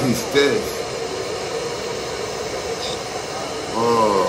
tristesse. Oh.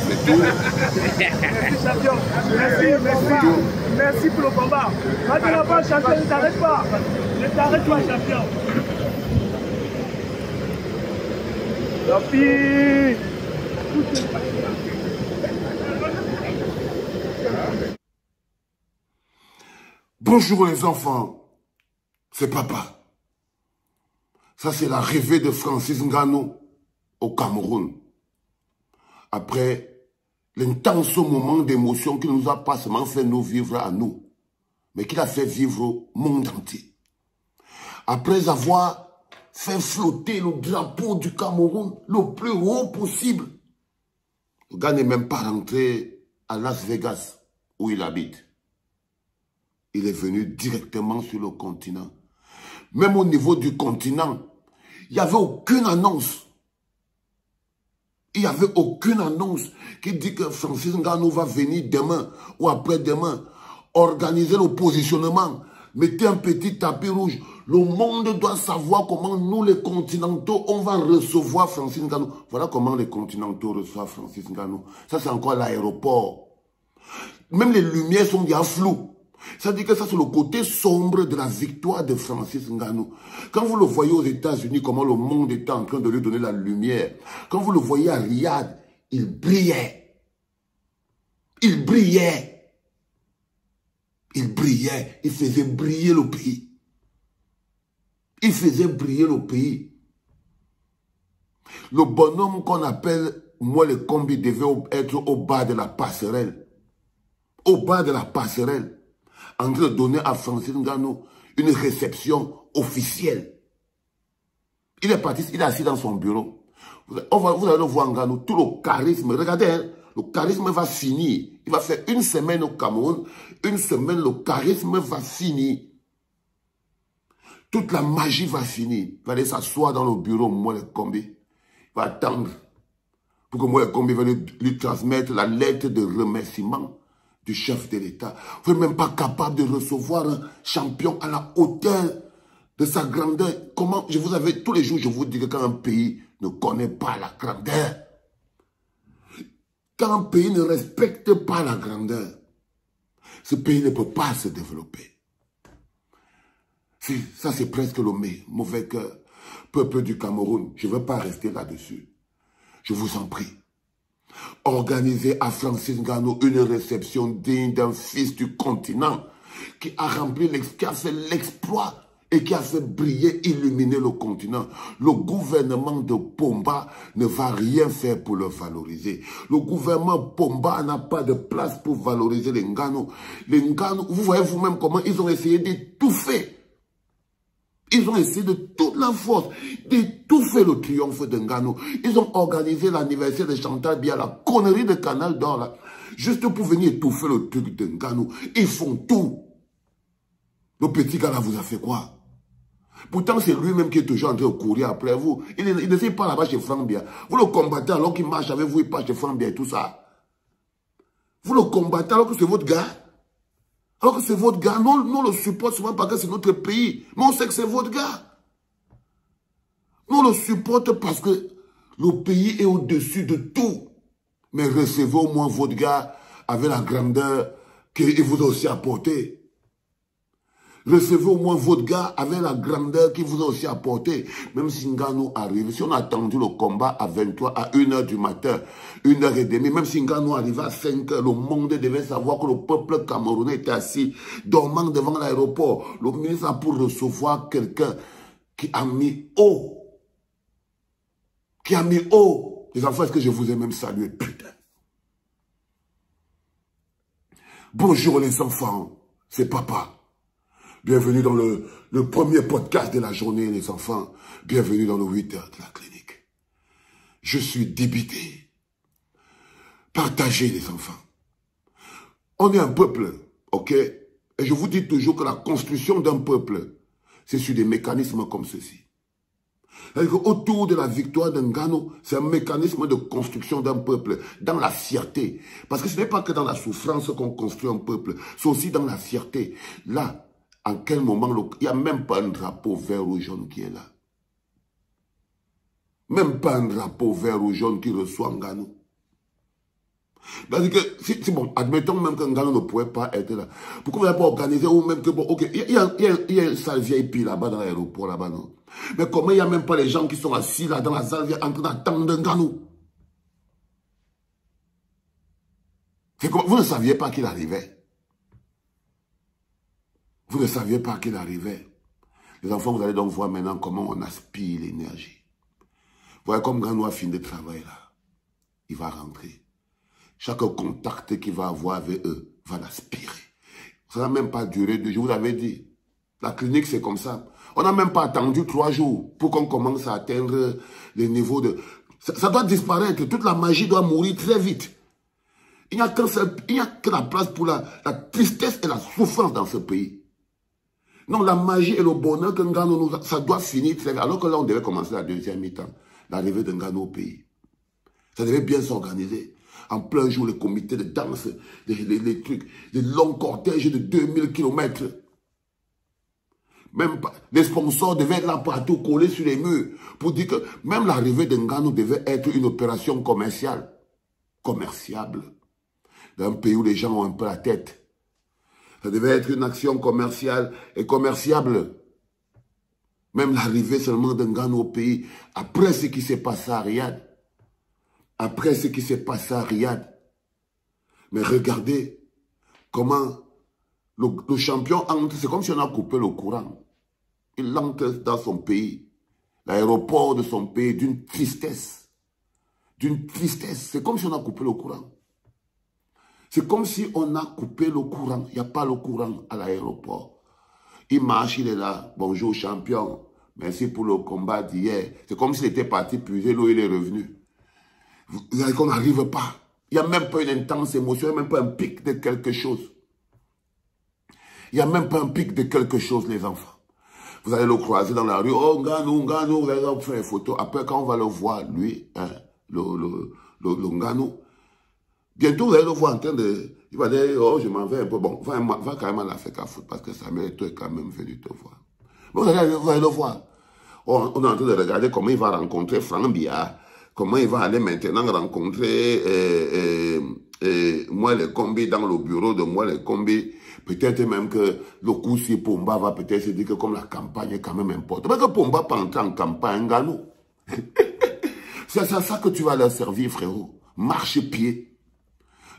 C'est tout. Merci champion. Merci. Merci pour le combat. Maintenant pas champion, ne t'arrête pas. Ne t'arrête pas champion. Sophie. Bonjour les enfants, c'est papa. Ça c'est l'arrivée de Francis Ngannou au Cameroun. Après l'intense moment d'émotion qui nous a pas seulement fait nous vivre à nous, mais qui a fait vivre au monde entier. Après avoir fait flotter le drapeau du Cameroun le plus haut possible, le gars n'est même pas rentré à Las Vegas où il habite. Il est venu directement sur le continent. Même au niveau du continent, il n'y avait aucune annonce. Il n'y avait aucune annonce qui dit que Francis Ngannou va venir demain ou après-demain organiser le positionnement. Mettez un petit tapis rouge. Le monde doit savoir comment nous, les continentaux, on va recevoir Francis Ngannou. Voilà comment les continentaux reçoivent Francis Ngannou. Ça, c'est encore l'aéroport. Même les lumières sont déjà floues. Ça dit que ça, c'est le côté sombre de la victoire de Francis Ngannou. Quand vous le voyez aux États-Unis, comment le monde était en train de lui donner la lumière. Quand vous le voyez à Riyad, il brillait. Il brillait. Il brillait. Il faisait briller le pays. Il faisait briller le pays. Le bonhomme qu'on appelle, moi, le combi devait être au bas de la passerelle. Au bas de la passerelle. En train de donner à Francis Ngannou une réception officielle. Il est parti, il est assis dans son bureau. Vous allez le voir Ngannou, tout le charisme. Regardez, hein, le charisme va finir. Il va faire une semaine au Cameroun. Une semaine, le charisme va finir. Toute la magie va finir. Il va aller s'asseoir dans le bureau, moi le combi. Il va attendre pour que moi le combi va lui transmettre la lettre de remerciement du chef de l'État. Vous n'êtes même pas capable de recevoir un champion à la hauteur de sa grandeur. Comment, tous les jours, je vous dis que quand un pays ne connaît pas la grandeur, quand un pays ne respecte pas la grandeur, ce pays ne peut pas se développer. Ça, c'est presque le mauvais cœur. Peuple du Cameroun, je ne veux pas rester là-dessus. Je vous en prie. Organisez à Francis Ngannou une réception digne d'un fils du continent qui a rempli, qui a fait l'exploit et qui a fait briller, illuminer le continent. Le gouvernement de Pomba ne va rien faire pour le valoriser. Le gouvernement Pomba n'a pas de place pour valoriser les Ngannou. Les Ngannou, vous voyez vous-même comment ils ont essayé d'étouffer. Ils ont essayé de toute la force d'étouffer le triomphe de Ngannou. Ils ont organisé l'anniversaire de Chantal Biya, la connerie de Canal d'Or, là, juste pour venir étouffer le truc de Ngannou. Ils font tout. Le petit gars là vous a fait quoi? Pourtant, c'est lui-même qui est toujours en train de courir après vous. Il n'essaie pas là-bas chez Franck Biya. Vous le combattez alors qu'il marche avec vous, il passe chez Franck Biya et tout ça. Vous le combattez alors que c'est votre gars. Alors que c'est votre gars, nous on le supporte souvent parce que c'est notre pays. Mais on sait que c'est votre gars. Nous on le supporte parce que le pays est au-dessus de tout. Mais recevez au moins votre gars avec la grandeur qu'il vous a aussi apporté. Recevez au moins votre gars avec la grandeur qu'il vous a aussi apporté. Même si Ngannou arrive, si on a attendu le combat à 23, à 1h du matin, 1h30, même si Ngannou arrivait à 5h, le monde devait savoir que le peuple camerounais était assis, dormant devant l'aéroport. Le ministre a pour recevoir quelqu'un qui a mis haut. Qui a mis haut. Les enfants, est-ce que je vous ai même salué? Putain. Bonjour les enfants, c'est papa. Bienvenue dans le premier podcast de la journée, les enfants. Bienvenue dans le 8h de la clinique. Je suis débité. Partagez, les enfants. On est un peuple, ok? Et je vous dis toujours que la construction d'un peuple, c'est sur des mécanismes comme ceci. Autour de la victoire de Ngannou, c'est un mécanisme de construction d'un peuple, dans la fierté. Parce que ce n'est pas que dans la souffrance qu'on construit un peuple, c'est aussi dans la fierté. Là, en quel moment, il n'y a même pas un drapeau vert ou jaune qui est là. Même pas un drapeau vert ou jaune qui reçoit Ngannou. C'est-à-dire que, si bon, admettons même que Ngannou ne pourrait pas être là. Pourquoi vous n'avez pas organisé, ou même que, bon, ok, il y a une salle VIP là-bas dans l'aéroport, là-bas, non? Mais comment il n'y a même pas les gens qui sont assis là dans la salle en train d'attendre Ngannou? Vous ne saviez pas qu'il arrivait. Vous ne saviez pas qu'il arrivait. Les enfants, vous allez donc voir maintenant comment on aspire l'énergie. Vous voyez comme Ngannou a fini de travailler là. Il va rentrer. Chaque contact qu'il va avoir avec eux va l'aspirer. Ça n'a même pas duré 2 jours, je vous l'avais dit. La clinique, c'est comme ça. On n'a même pas attendu 3 jours pour qu'on commence à atteindre les niveaux de... Ça doit disparaître. Toute la magie doit mourir très vite. Il n'y a que la place pour la tristesse et la souffrance dans ce pays. Non, la magie et le bonheur que Ngannou nous a, ça doit finir très vite. Alors que là, on devait commencer la deuxième mi-temps. L'arrivée de Ngannou au pays. Ça devait bien s'organiser. En plein jour, le comité de danse, les trucs, les longs cortèges de 2000 km. Même pas, les sponsors devaient être là partout, collés sur les murs, pour dire que même l'arrivée de Ngannou devait être une opération commerciale, commerciable, d'un pays où les gens ont un peu la tête. Ça devait être une action commerciale et commerciable. Même l'arrivée seulement de Ngannou au pays, après ce qui s'est passé à Riyad. Après ce qui s'est passé à Riyad. Mais regardez comment le champion entre, c'est comme si on a coupé le courant. Il entre dans son pays, l'aéroport de son pays, d'une tristesse. D'une tristesse. C'est comme si on a coupé le courant. C'est comme si on a coupé le courant. Il n'y a pas le courant à l'aéroport. Il marche, il est là. Bonjour champion. Merci pour le combat d'hier. C'est comme s'il était parti puiser l'eau, il est revenu. Vous voyez qu'on n'arrive pas. Il n'y a même pas une intense émotion, il n'y a même pas un pic de quelque chose. Il n'y a même pas un pic de quelque chose, les enfants. Vous allez le croiser dans la rue. Oh, Ngannou, vous allez faire une photo. Après, quand on va le voir, lui, hein, le Ngannou, bientôt, vous allez le voir en train de... Il va dire, oh, je m'en vais un peu. Bon, va quand même à l'Afrique Foot parce que Samuel Eto'o est quand même venu te voir. Mais vous allez le voir. On est en train de regarder comment il va rencontrer Franck Biya. Comment il va aller maintenant rencontrer moi les combis dans le bureau de moi les combis. Peut-être même que le coup si Pomba va peut-être se dire que comme la campagne est quand même importante. Parce que Pomba peut entrer en campagne, Ngannou. C'est ça que tu vas leur servir, frérot. Marche-pied.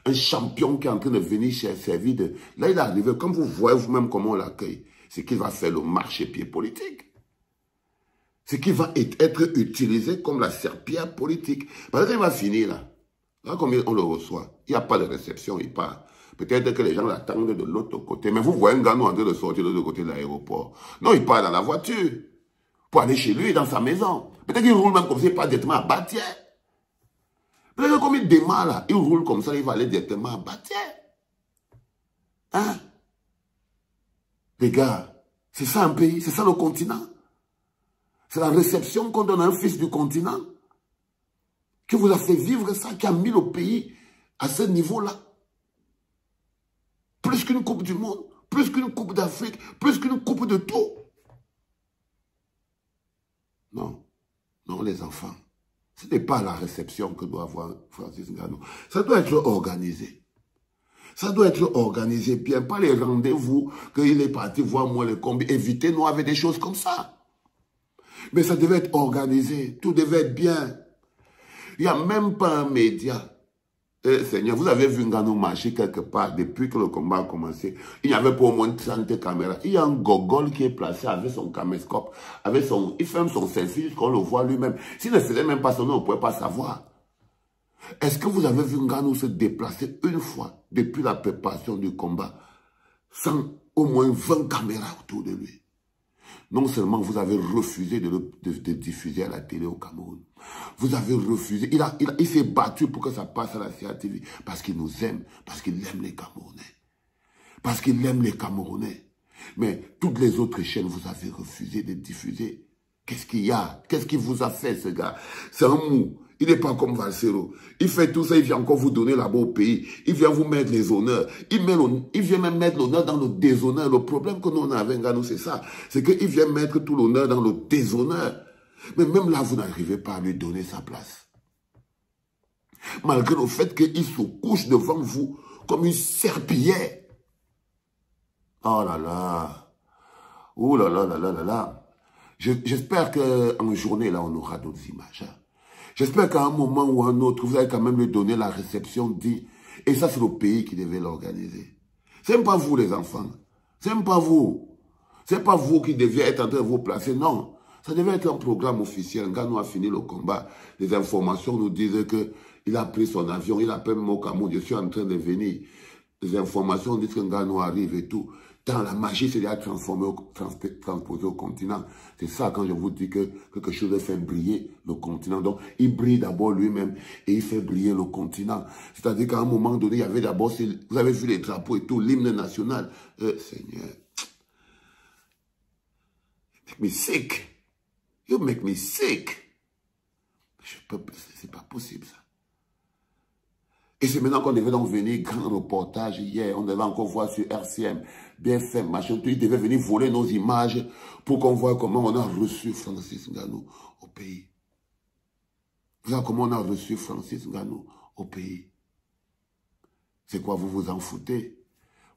Un champion qui est en train de venir servir de... Là, il est arrivé, comme vous voyez vous-même comment on l'accueille, c'est qu'il va faire le marche-pied politique. C'est qu'il va être utilisé comme la serpillère politique. Parce qu'il va finir là. Là, comme on le reçoit, il n'y a pas de réception, il part. Peut-être que les gens l'attendent de l'autre côté. Mais vous voyez Ngannou en train de sortir de l'autre côté de l'aéroport. Non, il part dans la voiture. Pour aller chez lui, dans sa maison. Peut-être qu'il roule même comme ça, il part directement à Batière. Peut-être que comme il démarre là, il roule comme ça, il va aller directement à Batière. Hein? Les gars, c'est ça un pays, c'est ça le continent. C'est la réception qu'on donne à un fils du continent qui vous a fait vivre ça, qui a mis le pays à ce niveau-là. Plus qu'une coupe du monde, plus qu'une coupe d'Afrique, plus qu'une coupe de tout. Non, non les enfants, ce n'est pas la réception que doit avoir Francis Ngannou. Ça doit être organisé. Ça doit être organisé bien, pas les rendez-vous qu'il est parti voir moi les combis. Évitez-nous avec des choses comme ça. Mais ça devait être organisé, tout devait être bien. Il n'y a même pas un média. Seigneur, vous avez vu Ngannou marcher quelque part depuis que le combat a commencé. Il n'y avait pas au moins 30 caméras. Il y a un gogol qui est placé avec son caméscope, il ferme son selfie jusqu'on le voit lui-même. S'il ne faisait même pas son nom, on ne pouvait pas savoir. Est-ce que vous avez vu Ngannou se déplacer une fois depuis la préparation du combat sans au moins 20 caméras autour de lui? Non seulement vous avez refusé de diffuser à la télé au Cameroun, vous avez refusé, il s'est battu pour que ça passe à la CATV, parce qu'il nous aime, parce qu'il aime les Camerounais. Parce qu'il aime les Camerounais. Mais toutes les autres chaînes, vous avez refusé de diffuser. Qu'est-ce qu'il y a? Qu'est-ce qu'il vous a fait, ce gars? C'est un mou. Il n'est pas comme Valsero. Il fait tout ça, il vient encore vous donner là-bas au pays. Il vient vous mettre les honneurs. Il vient même mettre l'honneur dans le déshonneur. Le problème que nous avons avec Nganou, c'est ça. C'est qu'il vient mettre tout l'honneur dans le déshonneur. Mais même là, vous n'arrivez pas à lui donner sa place. Malgré le fait qu'il se couche devant vous comme une serpillière. Oh là là. Oh là là là là là là. J'espère qu'en journée, là, on aura d'autres images. Hein. J'espère qu'à un moment ou un autre, vous allez quand même lui donner la réception digne. Et ça, c'est le pays qui devait l'organiser. C'est même pas vous, les enfants. C'est même pas vous. C'est pas vous qui deviez être en train de vous placer. Non. Ça devait être un programme officiel. Nganou a fini le combat. Les informations nous disent qu'il a pris son avion. Il appelle mon Cameroun. Je suis en train de venir. Les informations disent que Nganou arrive et tout. Dans la magie, c'est déjà transposé au continent. C'est ça quand je vous dis que quelque chose fait briller le continent. Donc, il brille d'abord lui-même et il fait briller le continent. C'est-à-dire qu'à un moment donné, il y avait d'abord, vous avez vu les drapeaux et tout, l'hymne national. Seigneur, make me sick. You make me sick. C'est pas possible ça. Et c'est maintenant qu'on devait donc venir, grand reportage hier, on devait encore voir sur RCM, BFM, machin, tout, ils devaient venir voler nos images pour qu'on voit comment on a reçu Francis Nganou au pays. Voilà comment on a reçu Francis Nganou au pays. C'est quoi, vous vous en foutez?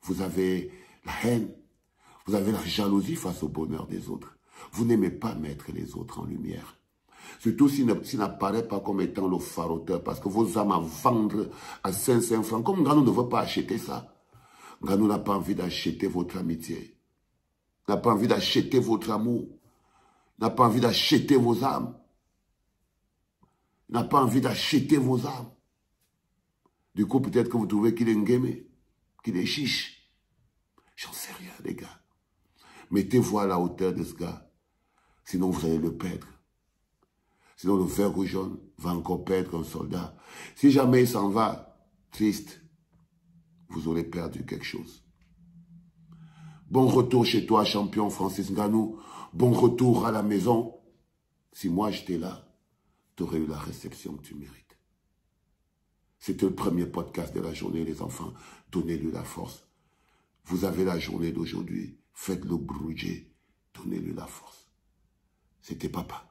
Vous avez la haine, vous avez la jalousie face au bonheur des autres. Vous n'aimez pas mettre les autres en lumière. Surtout s'il n'apparaît pas comme étant le faroteur, parce que vos âmes à vendre à 500 francs, comme Nganou ne veut pas acheter ça. Nganou n'a pas envie d'acheter votre amitié. N'a pas envie d'acheter votre amour. N'a pas envie d'acheter vos âmes. N'a pas envie d'acheter vos âmes. Du coup, peut-être que vous trouvez qu'il est ngémé, qu'il est chiche. J'en sais rien, les gars. Mettez-vous à la hauteur de ce gars. Sinon, vous allez le perdre. Sinon, le fer rouge jaune va encore perdre un soldat. Si jamais il s'en va, triste, vous aurez perdu quelque chose. Bon retour chez toi, champion Francis Nganou. Bon retour à la maison. Si moi j'étais là, tu aurais eu la réception que tu mérites. C'était le premier podcast de la journée, les enfants. Donnez-lui la force. Vous avez la journée d'aujourd'hui. Faites-le brouiller. Donnez-lui la force. C'était papa.